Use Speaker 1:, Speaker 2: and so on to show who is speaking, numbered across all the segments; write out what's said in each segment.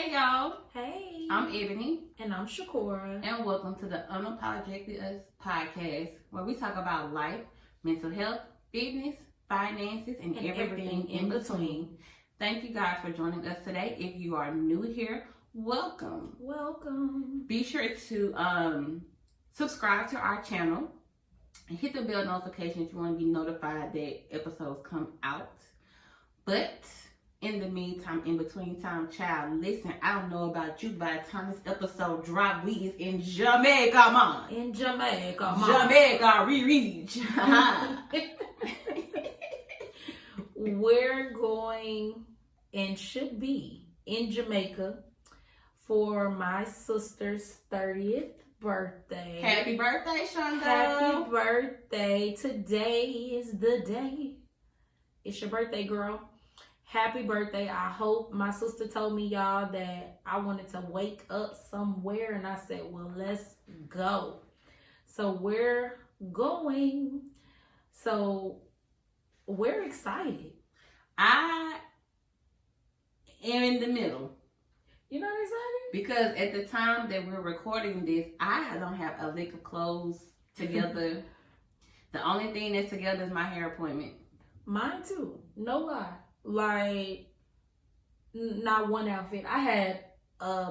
Speaker 1: Hey y'all,
Speaker 2: Hey,
Speaker 1: I'm Ebony,
Speaker 2: and I'm Shakora.
Speaker 1: and welcome to the UnapologeticallyUs podcast, where we talk about life, mental health, fitness, finances, and everything in between. Thank you guys for joining us today. If you are new here, welcome.
Speaker 2: Welcome.
Speaker 1: Be sure to subscribe to our channel and hit the bell notification if you want to be notified that episodes come out. But in the meantime, in between time, child, listen, I don't know about you, by the time this episode drop, we is in Jamaica, man.
Speaker 2: In Jamaica, man.
Speaker 1: Jamaica, reach.
Speaker 2: We're going and should be in Jamaica for my sister's 30th birthday.
Speaker 1: Happy birthday, Shonda.
Speaker 2: Happy birthday. Today is the day. It's your birthday, girl. Happy birthday. I hope, my sister told me, y'all, that I wanted to wake up somewhere, and I said, well, let's go. So we're going. So we're excited.
Speaker 1: I am in the middle.
Speaker 2: You know what excited?
Speaker 1: Because at the time that we're recording this, I don't have a lick of clothes together. The only thing that's together is my hair appointment.
Speaker 2: Mine too. No lie. Like, not one outfit. I had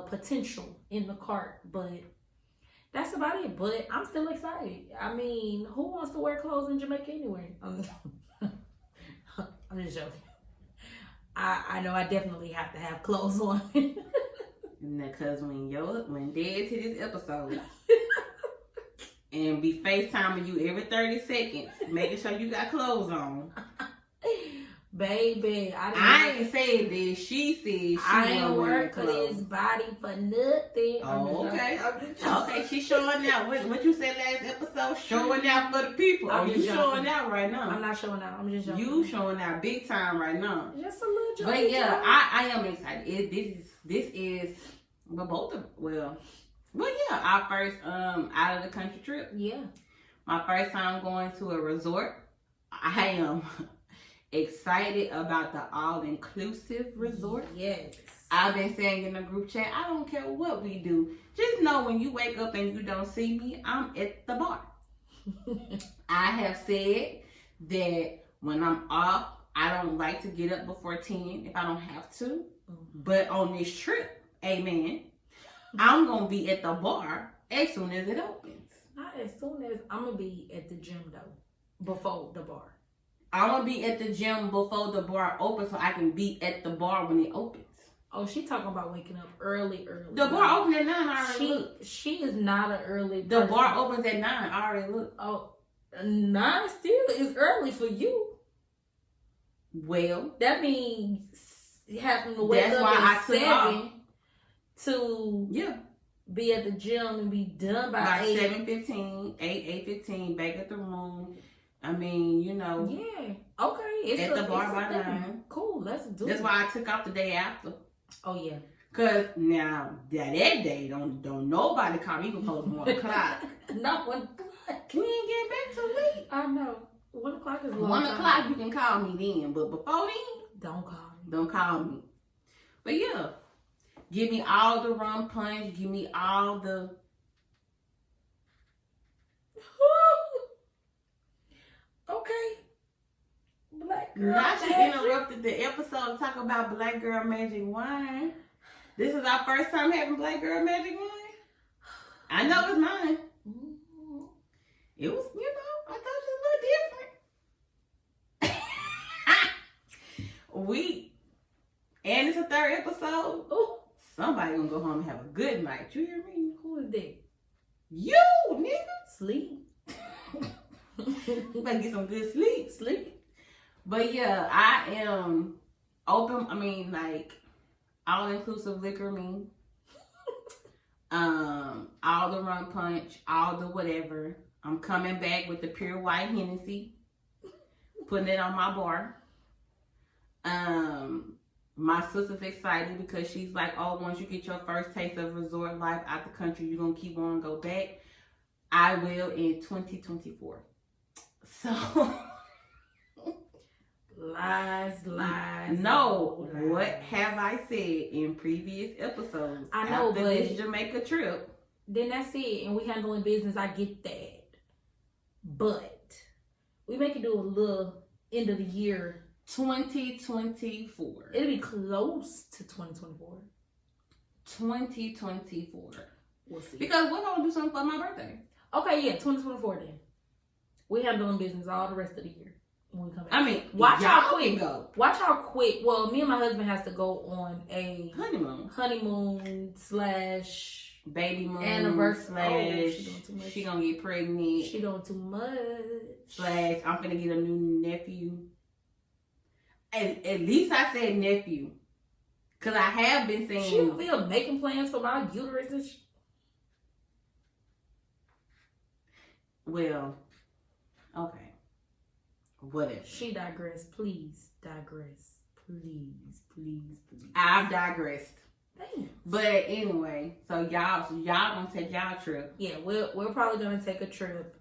Speaker 2: potential in the cart, but that's about it. But I'm still excited. I mean, who wants to wear clothes in Jamaica anyway? I'm just joking. I know I definitely have to have clothes on.
Speaker 1: Because when Dad hit this episode and be FaceTiming you every 30 seconds, making sure you got clothes on.
Speaker 2: Baby,
Speaker 1: I ain't saying this. She said she
Speaker 2: I ain't work for
Speaker 1: clothes.
Speaker 2: this body for nothing.
Speaker 1: Oh, okay. Okay, she's showing out. What you said last episode? Showing out for the people.
Speaker 2: I'm
Speaker 1: you
Speaker 2: just
Speaker 1: showing out right now.
Speaker 2: I'm not showing out. I'm just joking.
Speaker 1: You showing out big time right now.
Speaker 2: Just a little joke.
Speaker 1: But yeah, I am excited. This is our first out of the country trip.
Speaker 2: Yeah.
Speaker 1: My first time going to a resort. I am excited about the all-inclusive resort.
Speaker 2: Yes.
Speaker 1: I've been saying in the group chat, I don't care what we do. Just know when you wake up and you don't see me, I'm at the bar. I have said that when I'm off, I don't like to get up before 10 if I don't have to. But on this trip, amen, I'm going to be at the bar as soon as it opens.
Speaker 2: Not as soon as. I'm going to be at the gym, though, before the bar.
Speaker 1: I'm going to be at the gym before the bar opens so I can be at the bar when it opens.
Speaker 2: Oh, she talking about waking up early.
Speaker 1: The bar opens at 9, I already look.
Speaker 2: She is not an early
Speaker 1: The
Speaker 2: person.
Speaker 1: bar opens at 9, I already look.
Speaker 2: Oh, 9 still is early for you.
Speaker 1: Well,
Speaker 2: that means having to wake up at 7 to be at the gym and be done by 8.
Speaker 1: 7:15, 8:15, back at the room. I mean, you know.
Speaker 2: Yeah. Okay. It's
Speaker 1: at the bar by 9.
Speaker 2: Cool. Let's do it.
Speaker 1: That's why I took off the day after.
Speaker 2: Oh yeah.
Speaker 1: Cause now that day don't nobody call me before 1 o'clock.
Speaker 2: Not 1 o'clock.
Speaker 1: We ain't getting back till late.
Speaker 2: I know. 1 o'clock is a long
Speaker 1: 1
Speaker 2: time.
Speaker 1: o'clock you can call me then, but before then,
Speaker 2: don't call me.
Speaker 1: Don't call me. But yeah, give me all the rum punch. Give me all the.
Speaker 2: Okay. Black girl.
Speaker 1: Now she interrupted the episode to talk about Black Girl Magic Wine. This is our first time having Black Girl Magic Wine. I know it's mine.
Speaker 2: Mm-hmm.
Speaker 1: It was, I thought it was a little different. And it's a 3rd episode.
Speaker 2: Ooh.
Speaker 1: Somebody gonna go home and have a good night. You hear me?
Speaker 2: Who is that?
Speaker 1: You, nigga.
Speaker 2: Sleep.
Speaker 1: You better get some good sleep.
Speaker 2: Sleep.
Speaker 1: But yeah, I am open. I mean, like, all-inclusive liquor me. All the rum punch, all the whatever. I'm coming back with the pure white Hennessy. Putting it on my bar. My sister's excited because she's like, oh, once you get your first taste of resort life out the country, you're going to keep on and go back. I will in 2024. So
Speaker 2: Lies.
Speaker 1: No,
Speaker 2: lies.
Speaker 1: what have I said in previous episodes?
Speaker 2: I know,
Speaker 1: after
Speaker 2: but
Speaker 1: this Jamaica trip.
Speaker 2: Then that's it, and we handling business. I get that, but we make it do a little end of the year.
Speaker 1: 2024.
Speaker 2: It'll be close to 2024.
Speaker 1: 2024.
Speaker 2: We'll see.
Speaker 1: Because we're gonna do something for my birthday.
Speaker 2: Okay, yeah, 2024 then. We handling business all the rest of the year when we come back.
Speaker 1: I mean,
Speaker 2: watch how
Speaker 1: y'all
Speaker 2: quick.
Speaker 1: go.
Speaker 2: Watch how quick. Well, me and my husband has to go on a honeymoon /
Speaker 1: baby moon
Speaker 2: anniversary.
Speaker 1: / she gonna get pregnant.
Speaker 2: She doing too much.
Speaker 1: / I'm finna get a new nephew. At least I said nephew. Cause I have been saying
Speaker 2: she feel making plans for my uterus and
Speaker 1: well, okay. Whatever.
Speaker 2: She digressed. Please digress. Please.
Speaker 1: I've digressed.
Speaker 2: Thanks.
Speaker 1: But anyway, so y'all gonna take y'all trip.
Speaker 2: Yeah, we're probably gonna take a trip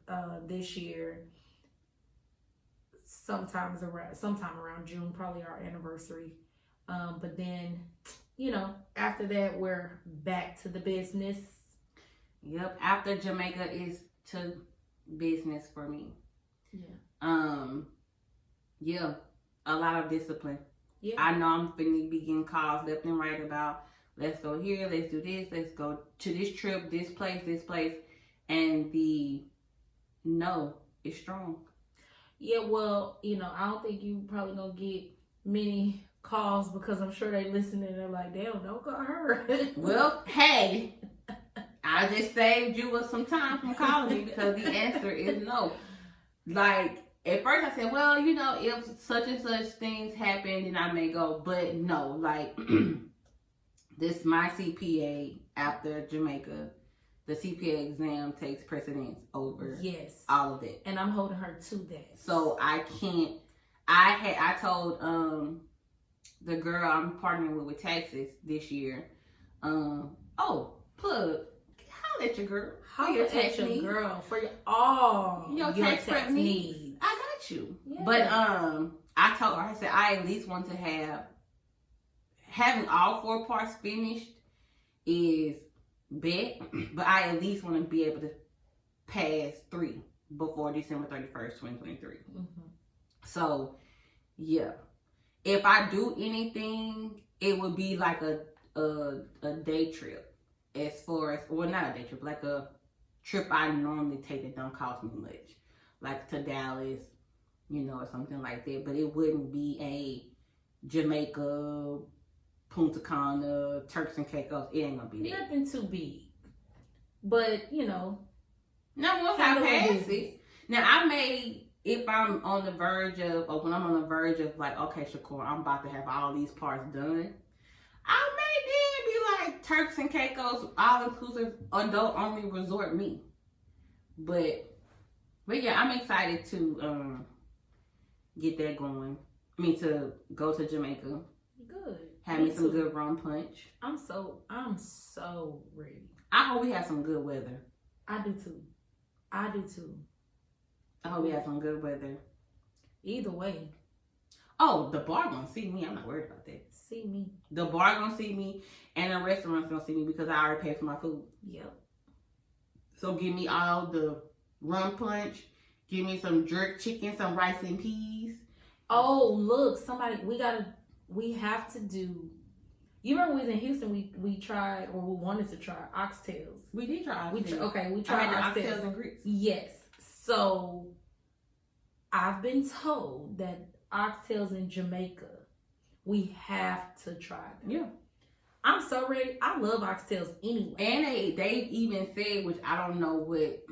Speaker 2: this year. Sometime around June, probably our anniversary. But then, after that, we're back to the business.
Speaker 1: Yep. After Jamaica is to business for me.
Speaker 2: Yeah.
Speaker 1: Yeah. A lot of discipline.
Speaker 2: Yeah.
Speaker 1: I know I'm finna be getting calls left and right about let's go here, let's do this, let's go to this trip, this place, and the no is strong.
Speaker 2: Yeah, well, I don't think you probably gonna get many calls because I'm sure they listening and they're like, damn, don't call her.
Speaker 1: Well, hey, I just saved you with some time from calling me because the answer is no. Like, at first I said, well, if such and such things happen, then I may go. But no, like, this my CPA after Jamaica. The CPA exam takes precedence over all of it.
Speaker 2: And I'm holding her to that.
Speaker 1: So I can't. I told the girl I'm partnering with taxes this year. Plug. Holla at your girl.
Speaker 2: Holla at your girl for your tax prep needs.
Speaker 1: I got you.
Speaker 2: Yeah.
Speaker 1: But I told her, I said I at least want to having all 4 parts finished is bet, but I at least want to be able to pass 3 before December 31st, 2023.
Speaker 2: Mm-hmm.
Speaker 1: So, yeah. If I do anything, it would be like a day trip. As far as, well, not a day trip, like a trip I normally take that don't cost me much. Like to Dallas, or something like that. But it wouldn't be a Jamaica, Punta Cana, Turks and Caicos. It ain't gonna be that.
Speaker 2: Nothing too big. But,
Speaker 1: No, once I pass it. Now, I may, if I'm on the verge of, or when I'm on the verge of like, okay, Shakur, I'm about to have all these parts done, I may then be like Turks and Caicos, all-inclusive, adult-only resort me. But yeah, I'm excited to get that going. To go to Jamaica.
Speaker 2: Good.
Speaker 1: Have me some good rum punch.
Speaker 2: I'm so ready.
Speaker 1: I hope we have some good weather.
Speaker 2: I do too.
Speaker 1: I hope we have some good weather.
Speaker 2: Either way.
Speaker 1: Oh, the bar gonna see me. I'm not worried about that.
Speaker 2: See me.
Speaker 1: The bar gonna see me, and the restaurant's gonna see me because I already paid for my food.
Speaker 2: Yep. So
Speaker 1: give me all the rum punch. Give me some jerk chicken, some rice and peas.
Speaker 2: Oh, look, we have to do. You remember we was in Houston? We tried, or we wanted to try oxtails.
Speaker 1: We did try
Speaker 2: oxtails.
Speaker 1: We tried oxtails and grits.
Speaker 2: Yes. So I've been told that oxtails in Jamaica, we have to try them.
Speaker 1: Yeah.
Speaker 2: I'm so ready. I love oxtails anyway.
Speaker 1: And they even said, which I don't know what,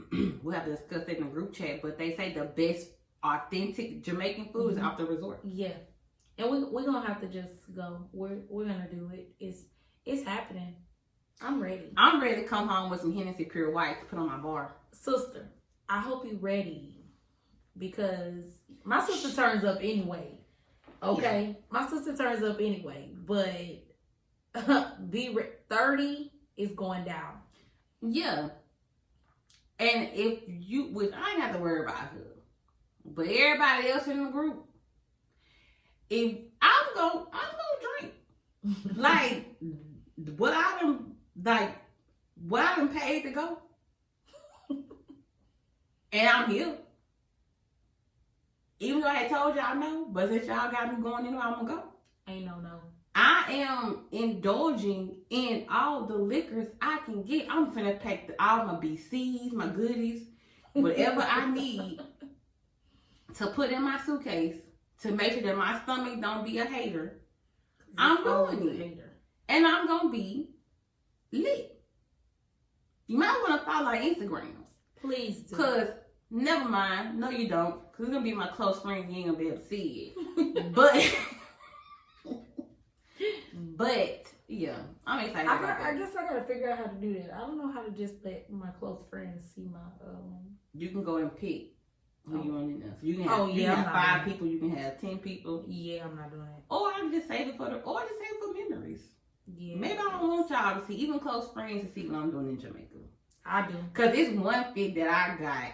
Speaker 1: we'll have to discuss that in the group chat, but they say the best authentic Jamaican food is off the resort.
Speaker 2: Yeah. And we're going to have to just go. We're going to do it. It's happening. I'm ready.
Speaker 1: I'm ready to come home with some Hennessy Pure White to put on my bar.
Speaker 2: Sister, I hope you're ready. Because my sister turns up anyway. Okay? Yeah. My sister turns up anyway. But 30 is going down.
Speaker 1: Yeah. And if you, which I ain't have to worry about her, but everybody else in the group, if I'm gonna drink. Like what I done paid to go. And I'm here. Even though I had told y'all no, but since y'all got me going anyway, I'm gonna go.
Speaker 2: Ain't no.
Speaker 1: I am indulging in all the liquors I can get. I'm finna pack all my BCs, my goodies, whatever I need to put in my suitcase to make sure that my stomach don't be a hater. I'm doing it. And I'm gonna be lit. You might want to follow our Instagrams.
Speaker 2: Please do.
Speaker 1: Cause never mind. No, you don't. Cause it's gonna be my close friend. You ain't gonna be able to see it. But yeah, I'm excited.
Speaker 2: I guess I gotta figure out how to do that. I don't know how to just let my close friends see my.
Speaker 1: You can go and pick who you want in there. So you can have, you can have 5 people. You can have 10 people.
Speaker 2: Yeah, I'm not doing that.
Speaker 1: Or I can just save it for memories.
Speaker 2: Yeah.
Speaker 1: Maybe I don't want y'all to see, even close friends, to see what I'm doing in Jamaica.
Speaker 2: I do.
Speaker 1: Cause it's one fit that I got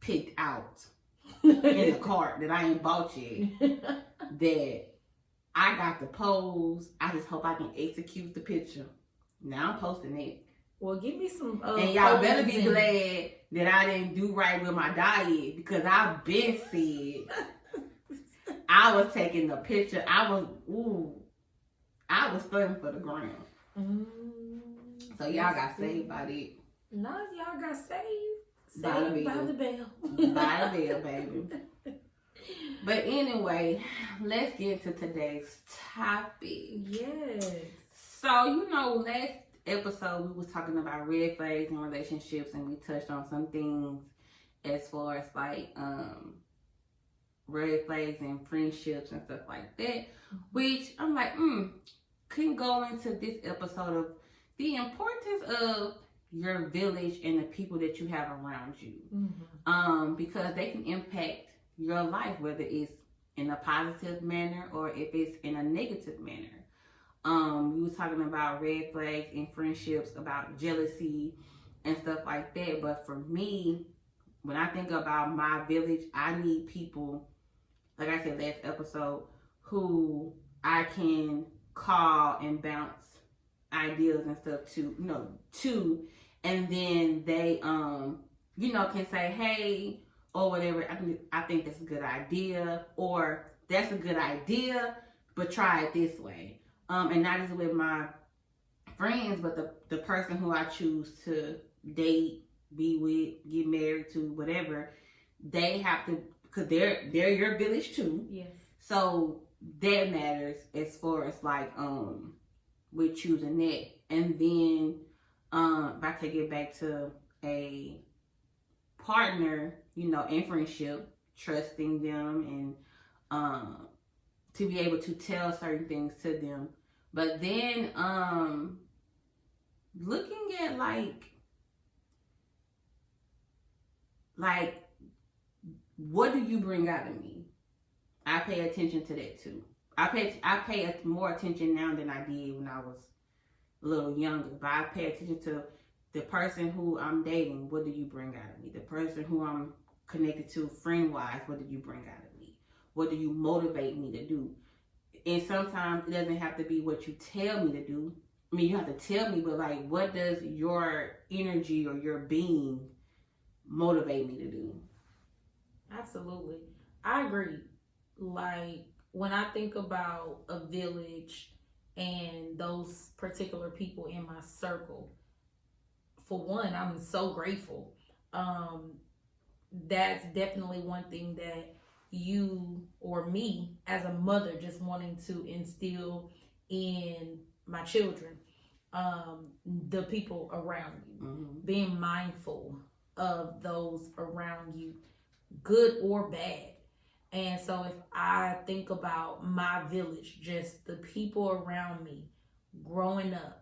Speaker 1: picked out in the cart that I ain't bought yet. That I got the pose. I just hope I can execute the picture. Now I'm posting it.
Speaker 2: Well, give me some.
Speaker 1: And y'all better be glad that I didn't do right with my diet, because I've been said I was taking the picture. I was studying for the gram. So y'all got saved by that.
Speaker 2: No, y'all got saved.
Speaker 1: By
Speaker 2: the bell.
Speaker 1: By the bell, baby. But anyway, let's get to today's topic.
Speaker 2: Yes.
Speaker 1: So, last episode we was talking about red flags in relationships, and we touched on some things as far as like red flags in friendships and stuff like that, which I'm like, couldn't go into this episode of the importance of your village and the people that you have around you. Because they can impact your life, whether it's in a positive manner or if it's in a negative manner. We was talking about red flags in friendships, about jealousy and stuff like that. But for me, when I think about my village, I need people, like I said last episode, who I can call and bounce ideas and stuff to, and then they can say, hey, or whatever, I think that's a good idea, or that's a good idea, but try it this way. And not just with my friends, but the person who I choose to date, be with, get married to, whatever, they have to, because they're your village too.
Speaker 2: Yes.
Speaker 1: So that matters as far as like with choosing that. And then if I take it back to a partner, in friendship, trusting them and to be able to tell certain things to them. But then looking at like what do you bring out of me? I pay attention to that too. I pay more attention now than I did when I was a little younger. But I pay attention to the person who I'm dating. What do you bring out of me? The person who I'm connected to friend-wise, what do you bring out of me? What do you motivate me to do? And sometimes it doesn't have to be what you tell me to do. I mean, you have to tell me, but like, what does your energy or your being motivate me to do?
Speaker 2: Absolutely. I agree. Like, when I think about a village and those particular people in my circle, for one, I'm so grateful. That's definitely one thing that you or me as a mother just wanting to instill in my children, the people around you, being mindful of those around you, good or bad. And so if I think about my village, just the people around me growing up,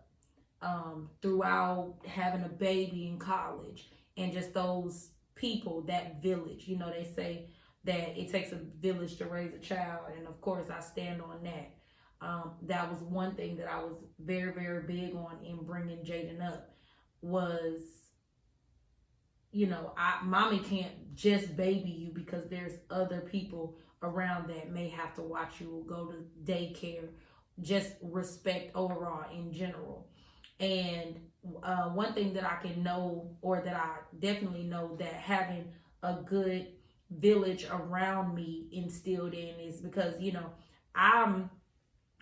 Speaker 2: throughout having a baby in college, and just those people, that village, they say that it takes a village to raise a child. And of course I stand on that. That was one thing that I was very, very big on in bringing Jaden up was, mommy can't just baby you because there's other people around that may have to watch you or go to daycare. Just respect overall in general. And one thing that I can know, or that I definitely know, that having a good village around me instilled in, is because, I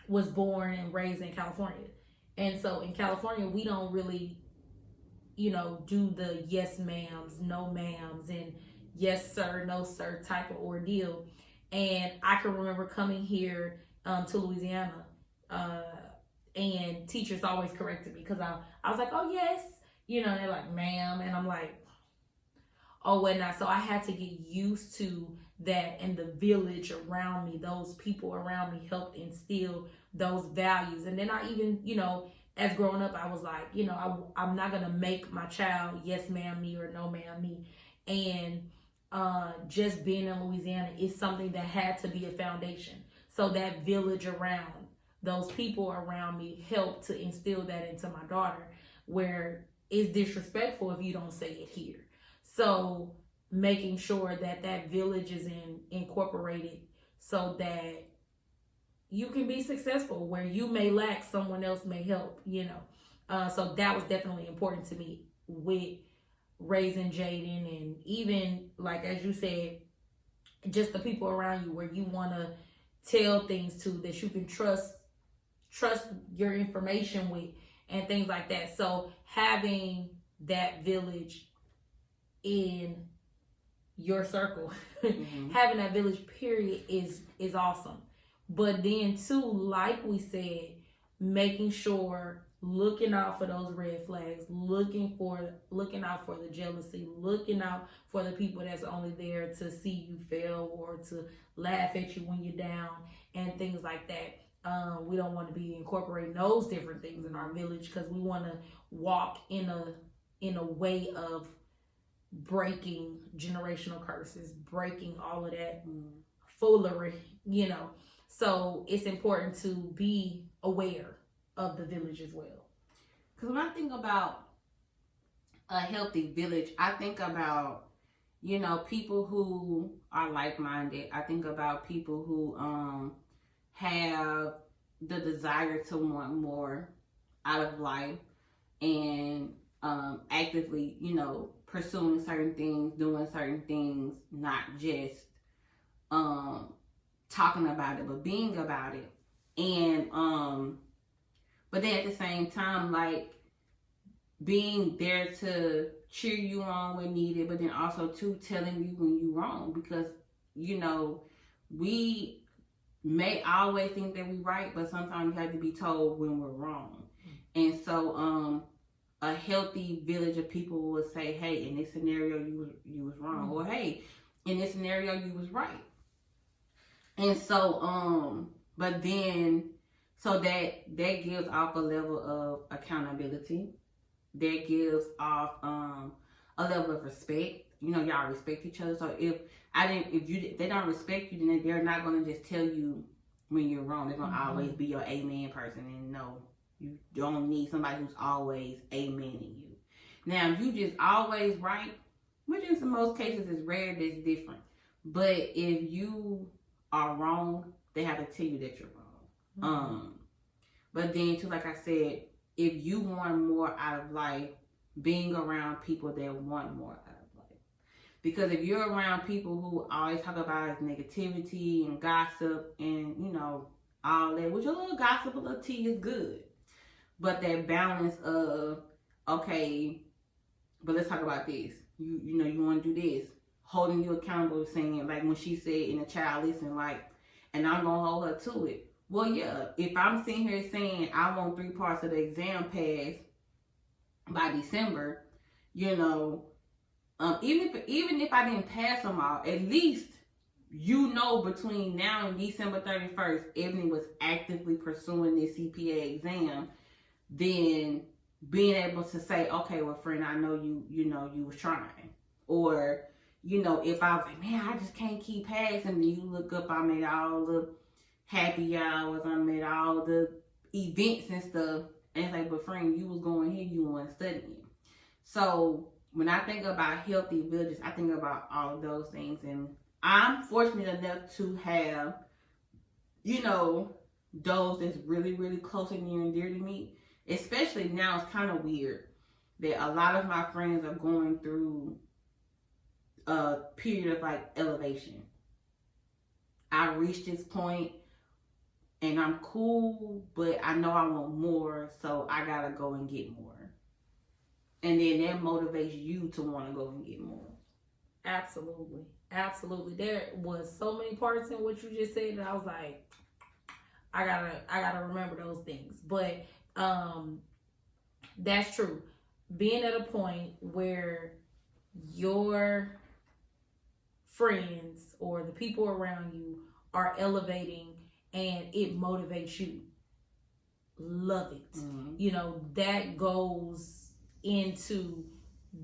Speaker 2: was born and raised in California. And so in California, we don't really, do the yes ma'ams, no ma'ams, and yes sir, no sir type of ordeal. And I can remember coming here to Louisiana, and teachers always corrected me because I was like, oh yes, they're like, ma'am, and I'm like, oh whatnot. So I had to get used to that, and the village around me, those people around me helped instill those values. And then I even, as growing up, I was like, I'm not gonna make my child yes ma'am me or no ma'am me. And just being in Louisiana is something that had to be a foundation. So that village around, those people around me, helped to instill that into my daughter, where it's disrespectful if you don't say it here. So making sure that that village is incorporated so that you can be successful. Where you may lack, someone else may help, So that was definitely important to me with raising Jaden. And even, like, as you said, just the people around you where you want to tell things to, that you can trust your information with, and things like that. So having that village in your circle, having that village period is awesome. But then too, like we said, making sure, looking out for those red flags, looking out for the jealousy, looking out for the people that's only there to see you fail or to laugh at you when you're down, and things like that. We don't want to be incorporating those different things in our village, because we want to walk in a way of breaking generational curses, breaking all of that foolery, So it's important to be aware of the village as well.
Speaker 1: Because when I think about a healthy village, I think about, people who are like-minded. I think about people who have the desire to want more out of life, and actively, pursuing certain things, doing certain things, not just talking about it, but being about it. And but then at the same time, like, being there to cheer you on when needed, but then also too telling you when you're wrong, because we may always think that we're right, but sometimes we have to be told when we're wrong. And so a healthy village of people will say, hey, in this scenario you was wrong, or hey, in this scenario you was right. And so but then, so that gives off a level of accountability, that gives off a level of respect. Y'all respect each other. So if they don't respect you, then they're not going to just tell you when you're wrong. They're going to always be your amen person. And no, you don't need somebody who's always amening you. Now, if you just always right, which in most cases is rare, that's different. But if you are wrong, they have to tell you that you're wrong. But then too, like I said, if you want more out of life, being around people that want more out of life. Because if you're around people who always talk about negativity and gossip and, all that, which a little gossip, a little tea is good. But that balance of, okay, but let's talk about this. You want to do this. Holding you accountable, saying, like when she said in a child, listen, like, and I'm going to hold her to it. Well, yeah, if I'm sitting here saying I want 3 parts of the exam passed by December, even if I didn't pass them all, at least between now and December 31st, Ebony was actively pursuing this CPA exam. Then being able to say, okay, well, friend, I know you was trying. Or, if I was like, man, I just can't keep passing, then you look up, I made all the happy hours, I made all the events and stuff, and it's like, but friend, you was going here, you weren't studying. So when I think about healthy villages, I think about all of those things, and I'm fortunate enough to have, you know, those that's really, really close and near and dear to me. Especially now, it's kind of weird that a lot of my friends are going through a period of like elevation. I reached this point and I'm cool, but I know I want more, so I gotta go and get more. And then that motivates you to want to go and get more.
Speaker 2: Absolutely. Absolutely. There was so many parts in what you just said that I was like, I gotta remember those things. But that's true. Being at a point where your friends or the people around you are elevating and it motivates you. Love it.
Speaker 1: Mm-hmm.
Speaker 2: You know, that goes into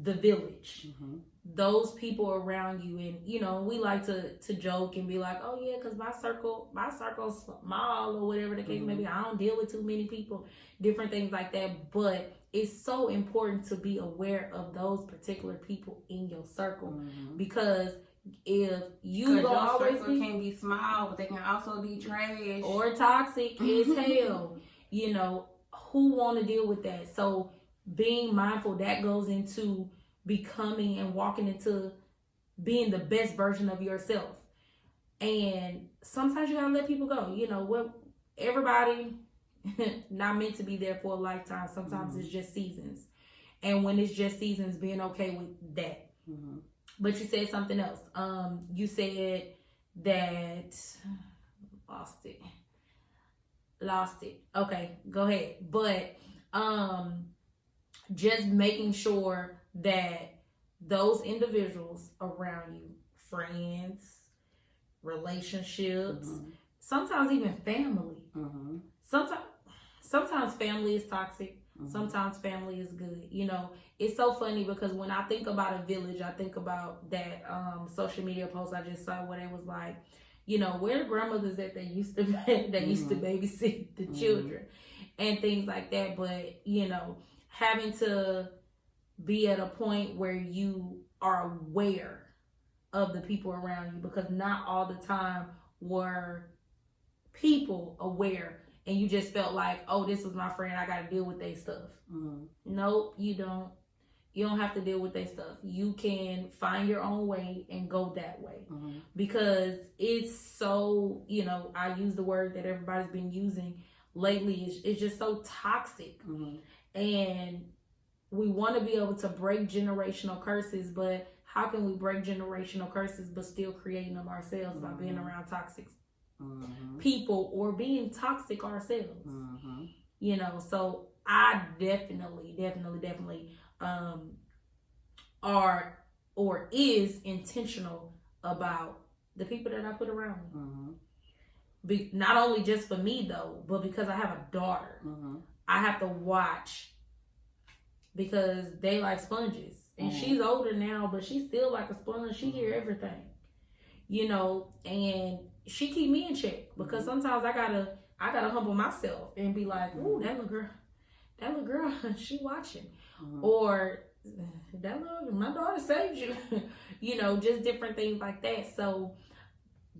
Speaker 2: the village.
Speaker 1: Mm-hmm.
Speaker 2: Those people around you, and you know, we like to joke and be like, oh yeah, because my circle's small or whatever the case may be. I don't deal with too many people, different things like that. But it's so important to be aware of those particular people in your circle, because if you go always
Speaker 1: circle can be small, but they can also be trash
Speaker 2: or toxic as hell. You know, who want to deal with that? So being mindful, that goes into becoming and walking into being the best version of yourself. And sometimes you gotta let people go. You know what? Everybody not meant to be there for a lifetime. Sometimes it's just seasons, and when it's just seasons, being okay with that. But you said something else. You said that lost it. Okay, go ahead. But just making sure that those individuals around you, friends, relationships, sometimes even family. Sometimes family is toxic. Sometimes family is good. You know, it's so funny because when I think about a village, I think about that social media post I just saw where it was like, you know, where the grandmothers that used to babysit the children and things like that. But, you know, having to be at a point where you are aware of the people around you, because not all the time were people aware, and you just felt like, oh, this was my friend, I got to deal with their stuff. Nope, you don't. You don't have to deal with their stuff. You can find your own way and go that way. Because it's so, you know, I use the word that everybody's been using lately. It's just so toxic. And we want to be able to break generational curses, but how can we break generational curses but still creating them ourselves by being around toxic people or being toxic ourselves? You know, so I definitely are or is intentional about the people that I put around me. Not only just for me though, but because I have a daughter, I have to watch, because they like sponges, and she's older now, but she's still like a sponge. She hear everything, you know, and she keep me in check, because sometimes I gotta humble myself and be like, ooh, that little girl, she watching, or my daughter saved you, you know, just different things like that. So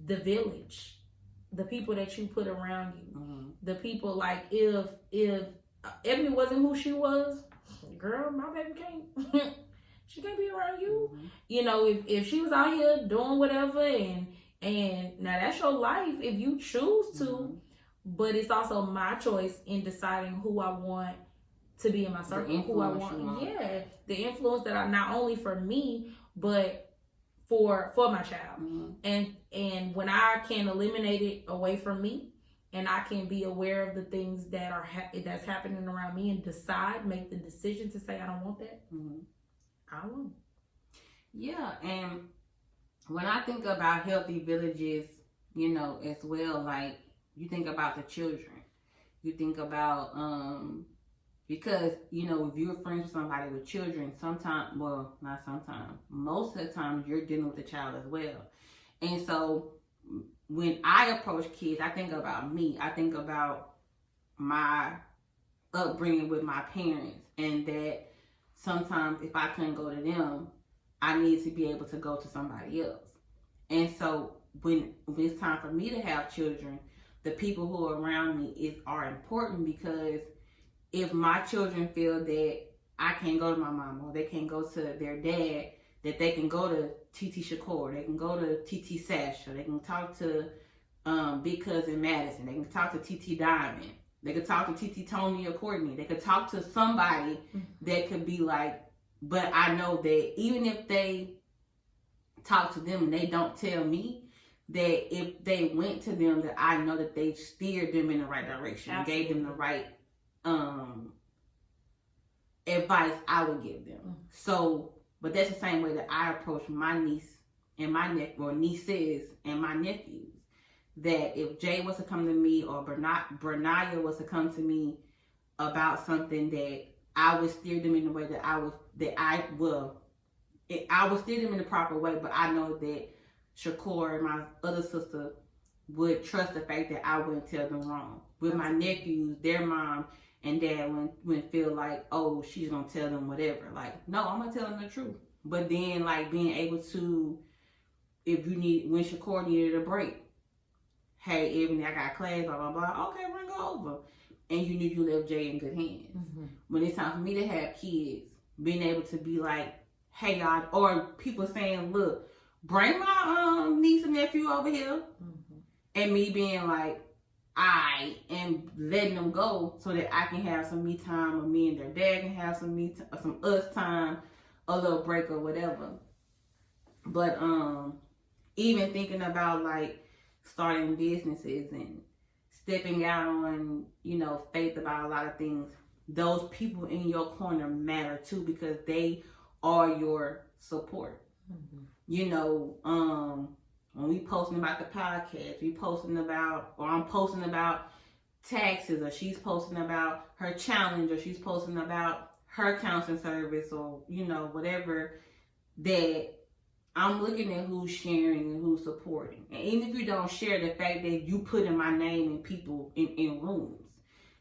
Speaker 2: the village, the people that you put around you, the people, like if Ebony wasn't who she was, girl, my baby can't. She can't be around you. You know, if she was out here doing whatever, and now that's your life if you choose to, but it's also my choice in deciding who I want to be in my circle, who I want. Yeah, the influence that I, not only for me, but for my child. And when I can eliminate it away from me, and I can be aware of the things that are that's happening around me, and make the decision to say I don't want that. I won't.
Speaker 1: Yeah, and when I think about healthy villages, you know, as well, like you think about the children, you think about because, you know, if you're friends with somebody with children, sometimes, well, not sometimes, most of the time you're dealing with the child as well. And so when I approach kids, I think about me. I think about my upbringing with my parents, and that sometimes if I couldn't go to them, I need to be able to go to somebody else. And so when it's time for me to have children, the people who are around me are important, because if my children feel that I can't go to my mom or they can't go to their dad, that they can go to TT Shakur, they can go to TT Sasha, they can talk to Big Cousin Madison, they can talk to TT Diamond, they could talk to TT Tony or Courtney, they could talk to somebody that could be like, but I know that even if they talk to them and they don't tell me, that if they went to them, that I know that they steered them in the right direction,
Speaker 2: Absolutely.
Speaker 1: gave them the right advice I would give them. So, but that's the same way that I approach my niece and my nephew, or nieces and my nephews. That if Jay was to come to me, or Bernaya was to come to me about something, that I would steer them in the way that I would steer them in the proper way. But I know that Shakur and my other sister would trust the fact that I wouldn't tell them wrong. With my nephews, their mom and dad wouldn't feel like, oh, she's gonna tell them whatever. Like, no, I'm gonna tell them the truth. But then, like, being able to, when Shakur needed a break, hey, Ebony, I got class, blah blah blah. Okay, we're gonna go over, and you knew you left Jay in good hands. When it's time for me to have kids, being able to be like, hey y'all, or people saying, look, bring my niece and nephew over here, and me being like, I am letting them go so that I can have some me time, or me and their dad can have some some us time, a little break or whatever. But even thinking about like starting businesses and stepping out on, faith about a lot of things, those people in your corner matter too, because they are your support. When we posting about the podcast, I'm posting about taxes, or she's posting about her challenge, or she's posting about her counseling service, or, whatever, that I'm looking at who's sharing and who's supporting. And even if you don't share, the fact that you putting my name in people in rooms.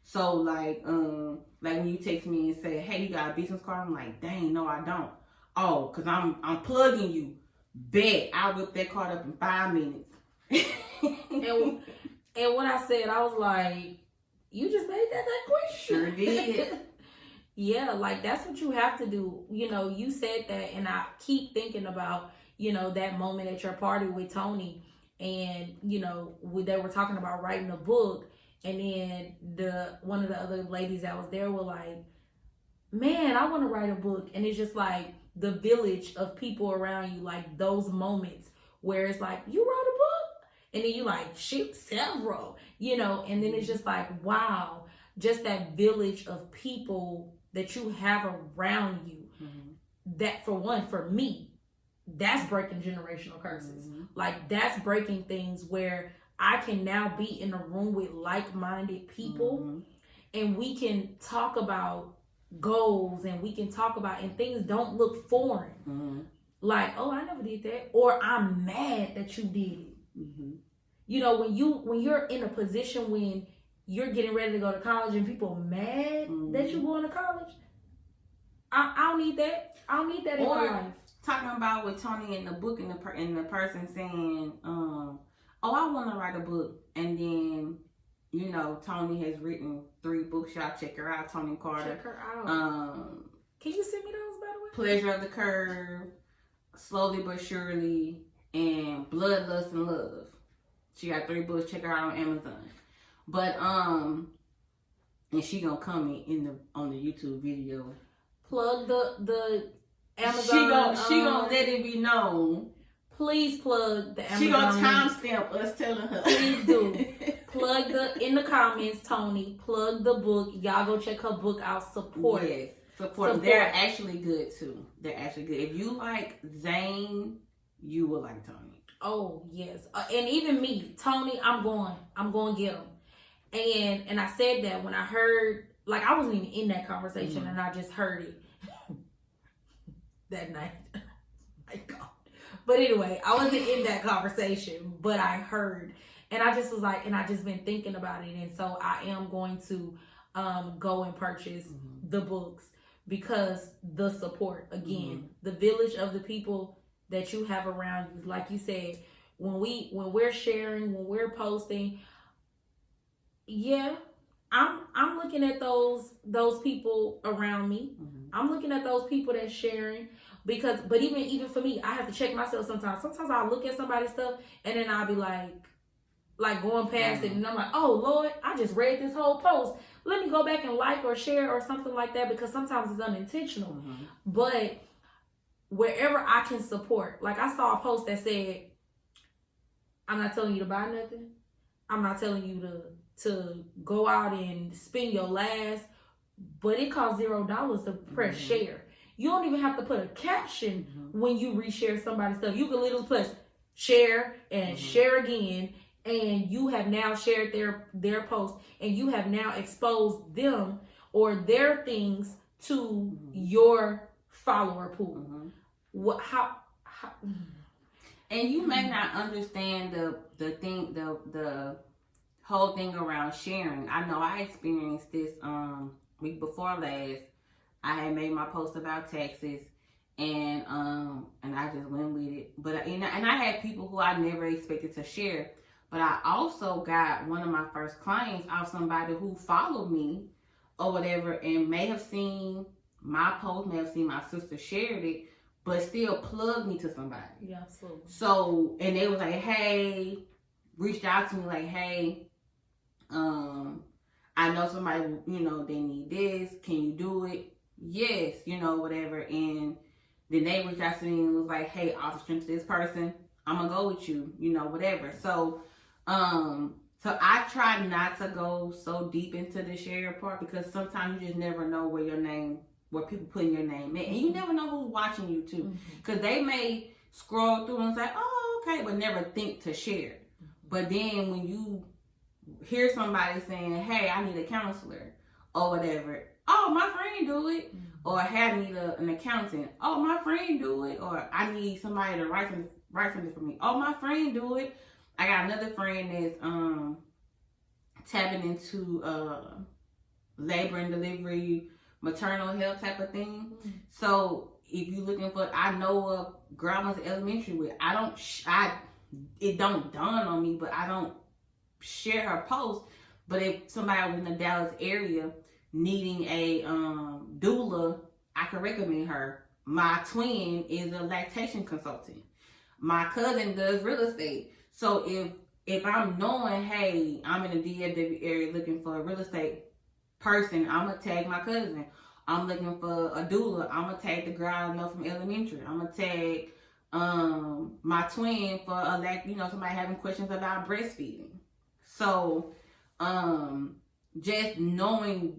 Speaker 1: So like when you text me and say, hey, you got a business card? I'm like, dang, no, I don't. Oh, because I'm plugging you. Bet I whip that card up in 5 minutes.
Speaker 2: and what I said, I was like, you just made that quick.
Speaker 1: Sure did.
Speaker 2: Yeah, like that's what you have to do. You said that, and I keep thinking about, that moment at your party with Tony, and they were talking about writing a book, and then one of the other ladies that was there were like, man, I want to write a book. And it's just like the village of people around you, like those moments where it's like, you wrote a book, and then you like, shit, several, and then it's just like, wow, just that village of people that you have around you. That, for one, for me, that's breaking generational curses. Like, that's breaking things where I can now be in a room with like-minded people, and we can talk about goals, and we can talk about, and things don't look foreign. Like, oh, I never did that, or I'm mad that you did it. When you're in a position when you're getting ready to go to college and people mad that you're going to college, I don't need that. I don't need that in my life.
Speaker 1: Talking about with Tony in the book, and the person saying, oh, I want to write a book, and then Tony has written 3 books. Y'all check her out, Tony Carter.
Speaker 2: Check her out. Can you send me those, by the way?
Speaker 1: Pleasure of the Curve, Slowly But Surely, and Bloodlust and Love. She got 3 books. Check her out on Amazon. But and she gonna come on the YouTube video.
Speaker 2: Plug the Amazon.
Speaker 1: She gonna let it be known.
Speaker 2: Please plug the Amazon.
Speaker 1: She gonna timestamp us telling her.
Speaker 2: Please do. Plug in the comments, Tony. Plug the book. Y'all go check her book out. Support.
Speaker 1: Yes, support. They're actually good too. They're actually good. If you like Zane, you will like Tony.
Speaker 2: Oh yes, and even me, Tony. I'm going to get him. And I said that when I heard, like, I wasn't even in that conversation, and I just heard it that night. My God. But anyway, I wasn't in that conversation, but I heard, and I just was like, and I just been thinking about it, and so I am going to go and purchase the books, because the support, again, the village of the people that you have around you, like you said, when we're sharing, when we're posting, yeah, I'm looking at those people around me. I'm looking at those people that's sharing, because but even for me, I have to check myself sometimes. Sometimes I'll look at somebody's stuff and then I'll be like going past it, and I'm like, oh Lord, I just read this whole post. Let me go back and like or share or something like that, because sometimes it's unintentional. But wherever I can support, like I saw a post that said, I'm not telling you to buy nothing. I'm not telling you to go out and spend your last, but it costs $0 to press share. You don't even have to put a caption when you reshare somebody's stuff. You can literally press share and share again, and you have now shared their post, and you have now exposed them or their things to your follower pool. What? How?
Speaker 1: And you may not understand the whole thing around sharing. I know I experienced this week before last. I had made my post about taxes, and I just went with it. But and I had people who I never expected to share. But I also got one of my first clients off somebody who followed me or whatever, and may have seen my post, may have seen my sister shared it, but still plugged me to somebody.
Speaker 2: Yeah, absolutely.
Speaker 1: So, and they was like, hey, reached out to me like, hey, I know somebody, they need this. Can you do it? Yes, whatever. And then they reached out to me and was like, hey, off the strength of this person, I'm gonna go with you, whatever. So, so I try not to go so deep into the share part, because sometimes you just never know where people putting your name in, and you never know who's watching you too, because they may scroll through and say, oh, okay, but never think to share. But then when you hear somebody saying, hey, I need a counselor or whatever, oh, my friend do it, or hey, I need an accountant, oh, my friend do it, or I need somebody to write something for me, oh, my friend do it. I got another friend that's tapping into labor and delivery, maternal health type of thing. So if you're looking for, I know of girl I went to elementary with. It don't dawn on me, but I don't share her post. But if somebody was in the Dallas area needing a doula, I could recommend her. My twin is a lactation consultant. My cousin does real estate. So if I'm knowing, hey, I'm in the DFW area looking for a real estate person, I'm gonna tag my cousin. I'm looking for a doula, I'm gonna tag the girl I know from elementary. I'm gonna tag my twin for somebody having questions about breastfeeding. So just knowing,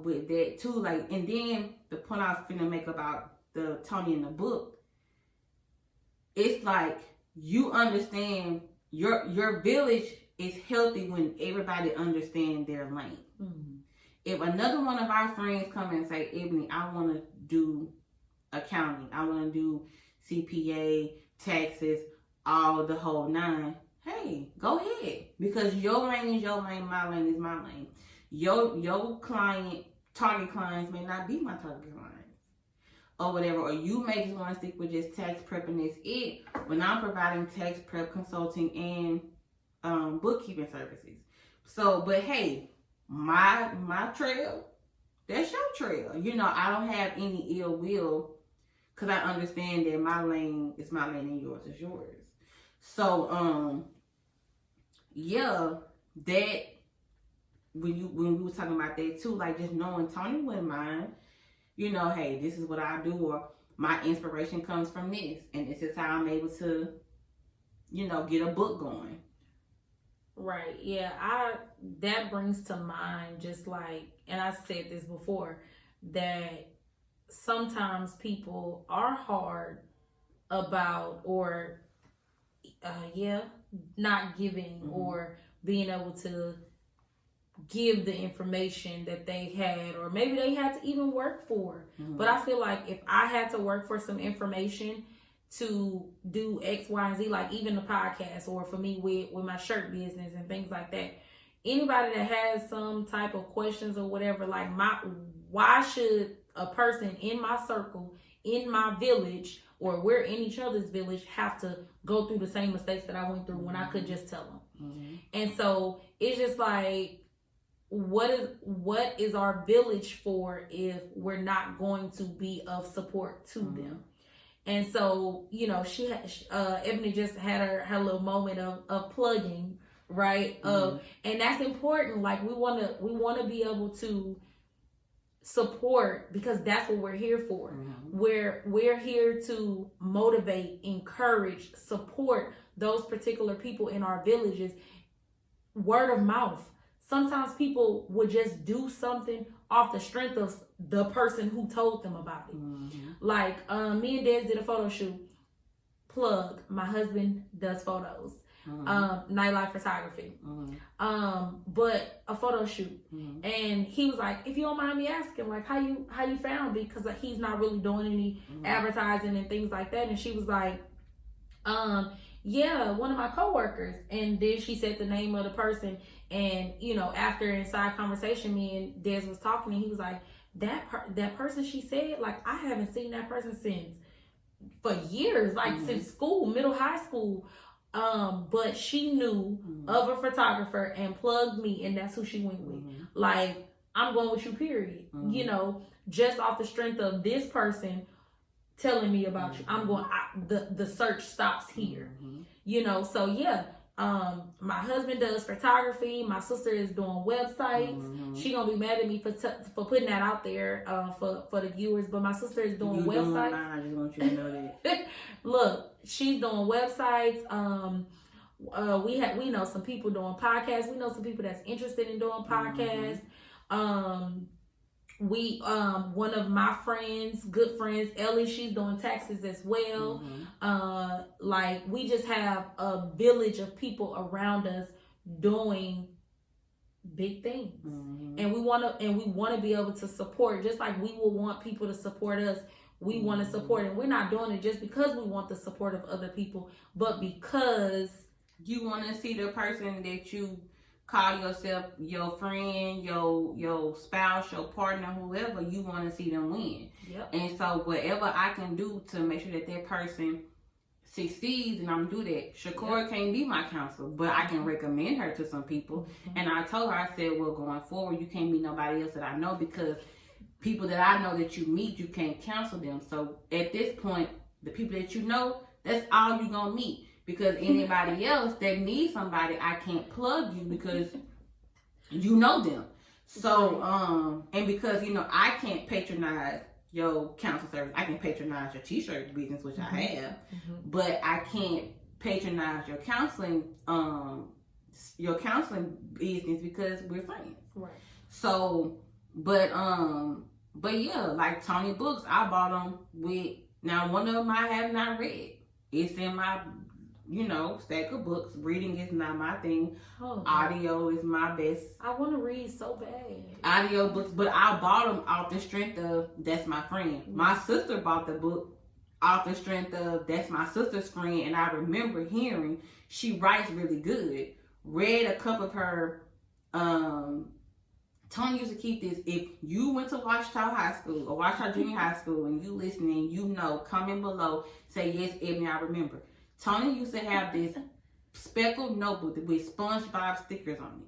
Speaker 1: with that too, like, and then the point I was finna make about the Tony in the book, it's like you understand your village is healthy when everybody understands their lane. If another one of our friends come and say, Ebony, I want to do accounting, I want to do CPA, taxes, all the whole nine, hey, go ahead. Because your lane is your lane, my lane is my lane. Your target clients may not be my target clients or whatever, or you may just want to stick with just tax prep and that's it, when I'm providing tax prep consulting and bookkeeping services. So, but hey, my trail, that's your trail. I don't have any ill will, because I understand that my lane is my lane and yours is yours. So, yeah, that when we were talking about that too, like just knowing Tony wouldn't mind, hey, this is what I do, or my inspiration comes from this, and this is how I'm able to, get a book going.
Speaker 2: Right. Yeah. That brings to mind, just like, and I said this before, that sometimes people are hard about, or not giving or being able to give the information that they had, or maybe they had to even work for. But I feel like if I had to work for some information to do X, Y, and Z, like even the podcast, or for me with my shirt business and things like that, anybody that has some type of questions or whatever, like why should a person in my circle in my village, or we're in each other's village, have to go through the same mistakes that I went through when I could just tell them. And so it's just like, what is our village for if we're not going to be of support to them? And so, you know, Ebony just had her little moment of plugging, right? And that's important. Like, we want to be able to support, because that's what we're here for. We're here to motivate, encourage, support those particular people in our villages. Word of mouth. Sometimes people would just do something off the strength of the person who told them about it. Like, me and Des did a photo shoot. Plug. My husband does photos. Nightlife photography. But a photo shoot. And he was like, if you don't mind me asking, like, how you found me? Because he's not really doing any advertising and things like that. And she was like, yeah, one of my coworkers. And then she said the name of the person. And, you know, after inside conversation, me and Des was talking, and he was like, that person she said, like, I haven't seen that person for years, like since school, high school. But she knew of a photographer and plugged me, and that's who she went with. Like, I'm going with you, period. You know, just off the strength of this person telling me about you, I'm going. The search stops here. You know, so yeah. My husband does photography. My sister is doing websites. She gonna be mad at me for putting that out there for the viewers. But my sister is doing websites.
Speaker 1: I just want you to know that. Look,
Speaker 2: she's doing websites. We know some people doing podcasts. We know some people that's interested in doing podcasts. One of my good friends, Ellie, she's doing taxes as well. Like, we just have a village of people around us doing big things. And we want to be able to support, just like we will want people to support us. We want to support, and we're not doing it just because we want the support of other people, but because
Speaker 1: you want to see the person that you call yourself your friend, your spouse, your partner, whoever, you want to see them win. And so whatever I can do to make sure that person succeeds, and I'm do that. Shakora can't be my counselor, but I can recommend her to some people. And I told her, I said, well, going forward, you can't be nobody else that I know, because people that I know that you meet, you can't counsel them. So at this point, the people that you know, that's all you're going to meet. Because anybody else that needs somebody, I can't plug you because you know them. So, and because, you know, I can't patronize your counsel service. I can patronize your t-shirt business, which I have, but I can't patronize your counseling business because we're friends.
Speaker 2: Right.
Speaker 1: So, but yeah, like Tony books, I bought them now one of them I have not read. It's in my, you know, stack of books. Reading is not my thing. Audio is my best.
Speaker 2: I want to read so bad.
Speaker 1: Audio books, but I bought them off the strength of that's my friend. My sister bought the book off the strength of that's my sister's friend, and I remember hearing she writes really good. Read a couple of her. Tony used to keep this. If you went to Ouachita High School or Ouachita Junior High School and you listening, you know, comment below, say yes, Ebony, I remember. Tony used to have this speckled notebook with SpongeBob stickers on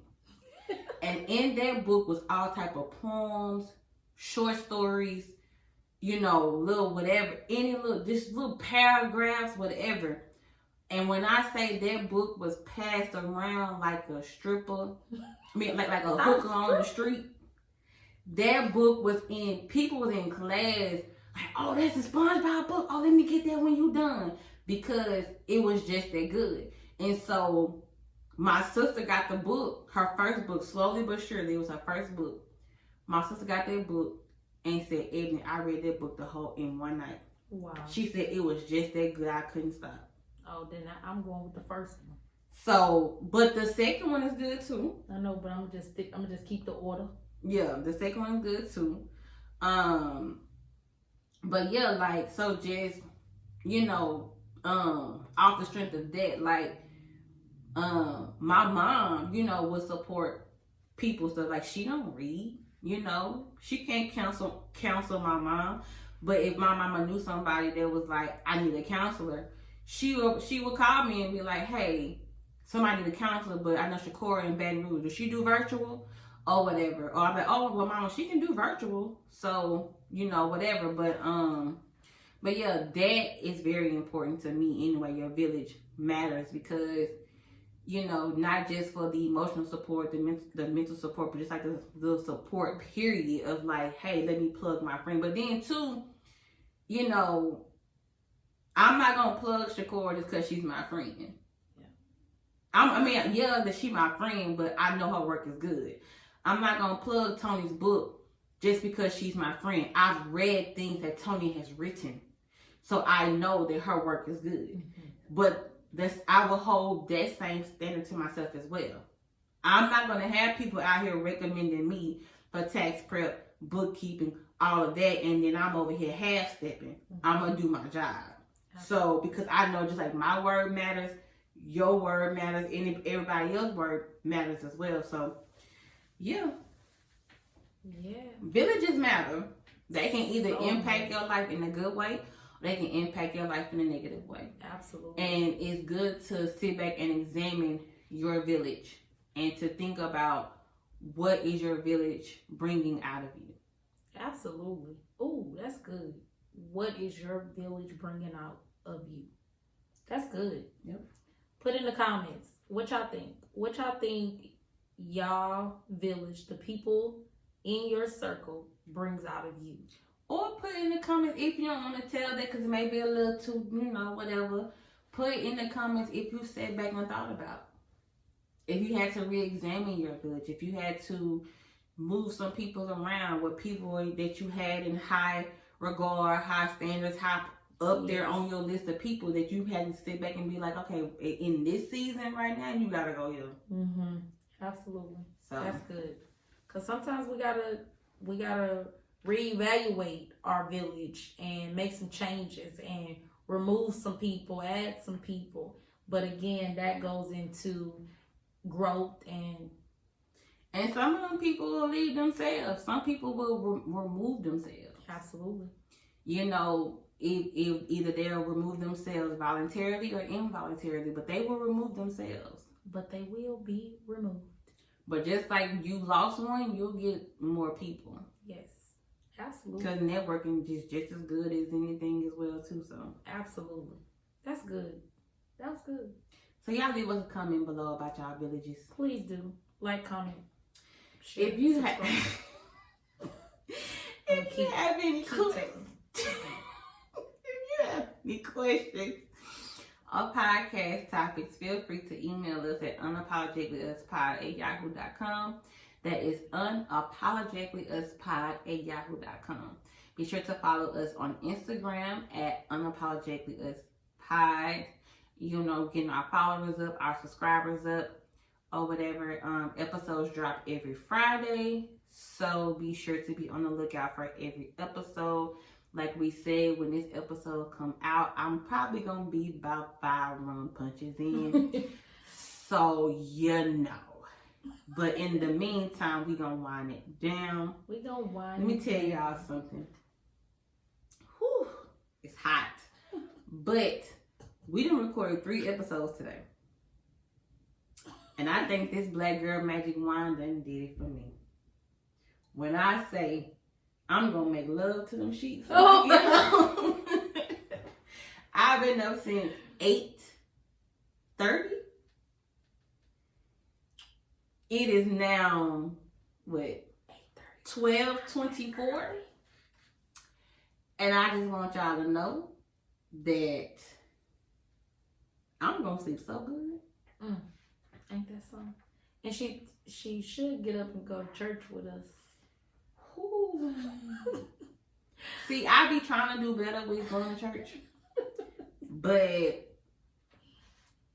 Speaker 1: it. And in that book was all type of poems, short stories, you know, little whatever, just little paragraphs, whatever. And when I say that book was passed around like a stripper, like a hooker on the street, that book was people was in class, like, oh, that's a SpongeBob book. Oh, let me get that when you done. Because it was just that good. And so my sister got the book, her first book, slowly but surely, it was her first book. My sister got that book and said, Ebony, I read that book in one night.
Speaker 2: Wow.
Speaker 1: She said it was just that good, I couldn't stop.
Speaker 2: Oh, then I'm going with the first one.
Speaker 1: So, but the second one is good too.
Speaker 2: I know, but I'm gonna just keep the order.
Speaker 1: Yeah, the second one is good too. But yeah, like, so just, you know, off the strength of that, like, my mom, you know, would support people. So like, she don't read, you know, she can't counsel my mom, But if my mama knew somebody that was like, I need a counselor, she would call me and be like, hey, somebody need a counselor, but I know Shakora in Baton Rouge. Does she do virtual or whatever? Or I'm like, oh well, mama, she can do virtual, so whatever. But yeah, that is very important to me anyway. Your village matters because not just for the emotional support, the mental support, but just like the support period of like, hey, let me plug my friend. But then too, I'm not gonna plug Shakora just because she's my friend. Yeah. That she's my friend, but I know her work is good. I'm not gonna plug Tony's book just because she's my friend. I've read things that Tony has written, so I know that her work is good. Mm-hmm. But I will hold that same standard to myself as well. I'm not gonna have people out here recommending me for tax prep, bookkeeping, all of that, and then I'm over here half stepping. Mm-hmm. I'm gonna do my job. Okay. So because I know just like my word matters, your word matters, and everybody else's word matters as well. So yeah. Villages matter. They can either impact your life in a good way, or they can impact your life in a negative way.
Speaker 2: Absolutely.
Speaker 1: And it's good to sit back and examine your village and to think about what is your village bringing out of you.
Speaker 2: Absolutely. Ooh, that's good. What is your village bringing out of you? That's good.
Speaker 1: Yep.
Speaker 2: Put in the comments what y'all think. What y'all think y'all village, the people in your circle, brings out of you.
Speaker 1: Or put in the comments if you don't want to tell that because it may be a little too, whatever. Put in the comments if you sat back and thought about it. If you had to re-examine your village. If you had to move some people around with people that you had in high regard, high standards, high up there on your list of people that you had to sit back and be like, okay, in this season right now, you got to go here.
Speaker 2: Mm-hmm. Absolutely. So that's good. Because sometimes we gotta reevaluate our village and make some changes and remove some people, add some people. But again, that goes into growth and
Speaker 1: some of them people will leave themselves. Some people will remove themselves.
Speaker 2: Absolutely.
Speaker 1: If either they'll remove themselves voluntarily or involuntarily, but they will remove themselves.
Speaker 2: But they will be removed.
Speaker 1: But just like you lost one, you'll get more people.
Speaker 2: Yes, absolutely.
Speaker 1: Because networking is just as good as anything as well, too. So
Speaker 2: absolutely, that's good. That's good.
Speaker 1: So y'all leave us a comment below about y'all villages.
Speaker 2: Please do like, comment, share,
Speaker 1: if you have any questions or podcast topics, feel free to email us at unapologeticallyuspod@yahoo.com. That is unapologeticallyuspod@yahoo.com. Be sure to follow us on Instagram at unapologeticallyuspod. Getting our followers up, our subscribers up, or whatever. Episodes drop every Friday, so be sure to be on the lookout for every episode. Like we said, when this episode come out, I'm probably going to be about 5 rum punches in. So, But in the meantime, we going to wind it down. Let me tell y'all something. Whew, it's hot. But we done recorded 3 episodes today. And I think this Black Girl Magic Wine done did it for me. When I say I'm gonna make love to them sheets. I've been up since 8:30. It is now what 12:24, and I just want y'all to know that I'm gonna sleep so good.
Speaker 2: Ain't that something? And she should get up and go to church with us.
Speaker 1: Ooh. See, I be trying to do better with going to church. But,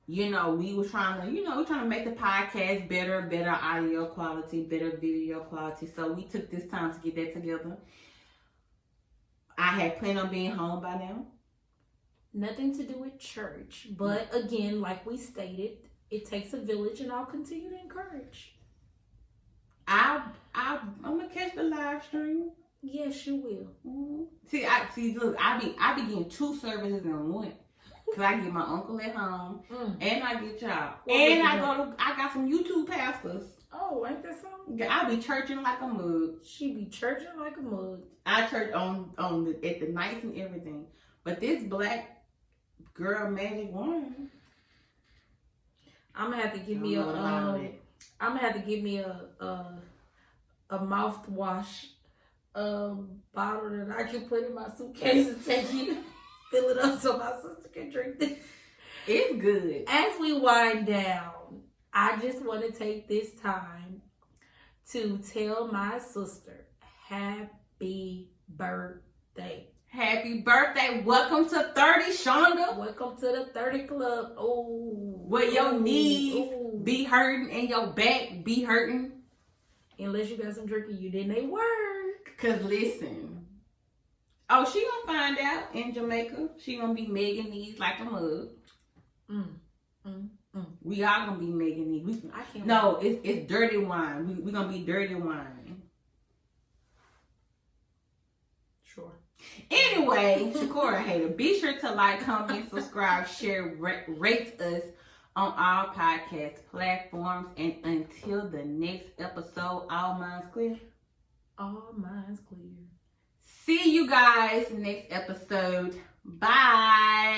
Speaker 1: we were trying to, we're trying to make the podcast better audio quality, better video quality. So we took this time to get that together. I had planned on being home by now.
Speaker 2: Nothing to do with church. But again, like we stated, it takes a village, and I'll continue to encourage.
Speaker 1: I'm gonna catch the live stream.
Speaker 2: Yes, you will.
Speaker 1: Mm-hmm. Look, I be getting 2 services in one. Cause I get my uncle at home, and I get y'all, and I got some YouTube pastors.
Speaker 2: Oh, ain't that something?
Speaker 1: I be churching like a mug.
Speaker 2: She be churching like a mug.
Speaker 1: I church at the nights and everything. But this black girl magic wand,
Speaker 2: I'm gonna have to give me a mouthwash bottle that I can put in my suitcase and take it, fill it up so my sister can drink this.
Speaker 1: It's good.
Speaker 2: As we wind down, I just want to take this time to tell my sister happy birthday.
Speaker 1: Happy birthday. Welcome to 30, Shonda.
Speaker 2: Welcome to the 30 club. Oh.
Speaker 1: Where your knees be hurting and your back be hurting.
Speaker 2: Unless you got some drinking you didn't, they work.
Speaker 1: Cause listen. Oh, she gonna find out in Jamaica. She gonna be Megan knees like a mug. We all gonna be Megan knees.
Speaker 2: I can't.
Speaker 1: No, it's dirty wine. We gonna be dirty wine.
Speaker 2: Sure.
Speaker 1: Anyway, Shakura Hater, be sure to like, comment, subscribe, share, rate us on all podcast platforms. And until the next episode, all minds clear.
Speaker 2: All minds clear.
Speaker 1: See you guys next episode. Bye.